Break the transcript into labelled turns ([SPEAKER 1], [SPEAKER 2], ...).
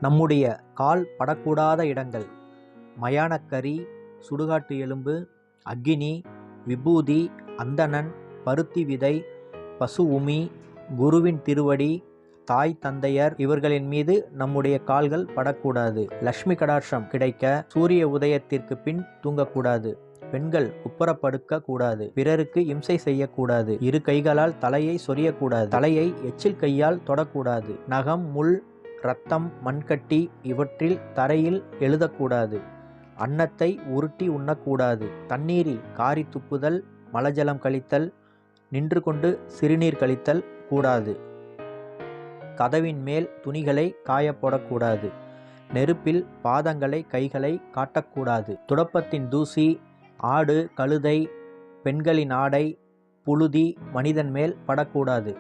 [SPEAKER 1] நம்முடைய கால் படக்கூடாத இடங்கள்: மயானக்கரி, சுடுகாட்டு எலும்பு, அக்கினி, விபூதி, அந்தணன், பருத்தி விதை, பசு உமி, குருவின் திருவடி, தாய் தந்தையர் இவர்களின் மீது நம்முடைய கால்கள் படக்கூடாது. லட்சுமி கடாட்சம் கிடைக்க சூரிய உதயத்திற்கு பின் தூங்கக்கூடாது. பெண்கள் குப்புற படுக்க கூடாது. பிறருக்கு இம்சை செய்யக்கூடாது. இரு கைகளால் தலையை சொரியக்கூடாது. தலையை எச்சில் கையால் தொடக்கூடாது. நகம், முள், இரத்தம், மண்கட்டி இவற்றில் தரையில் எழுதக்கூடாது. அன்னத்தை உருட்டி உண்ணக்கூடாது. தண்ணீரில் காரி துப்புதல், மலஜலம் கழித்தல், நின்று கொண்டு சிறுநீர் கழித்தல் கூடாது. கதவின் மேல் துணிகளை காயப்போடக்கூடாது. நெருப்பில் பாதங்களை கைகளை காட்டக்கூடாது. துடப்பத்தின் தூசி, ஆடு, கழுதை, பெண்களின் ஆடை, புழுதி மனிதன் மேல் படக்கூடாது.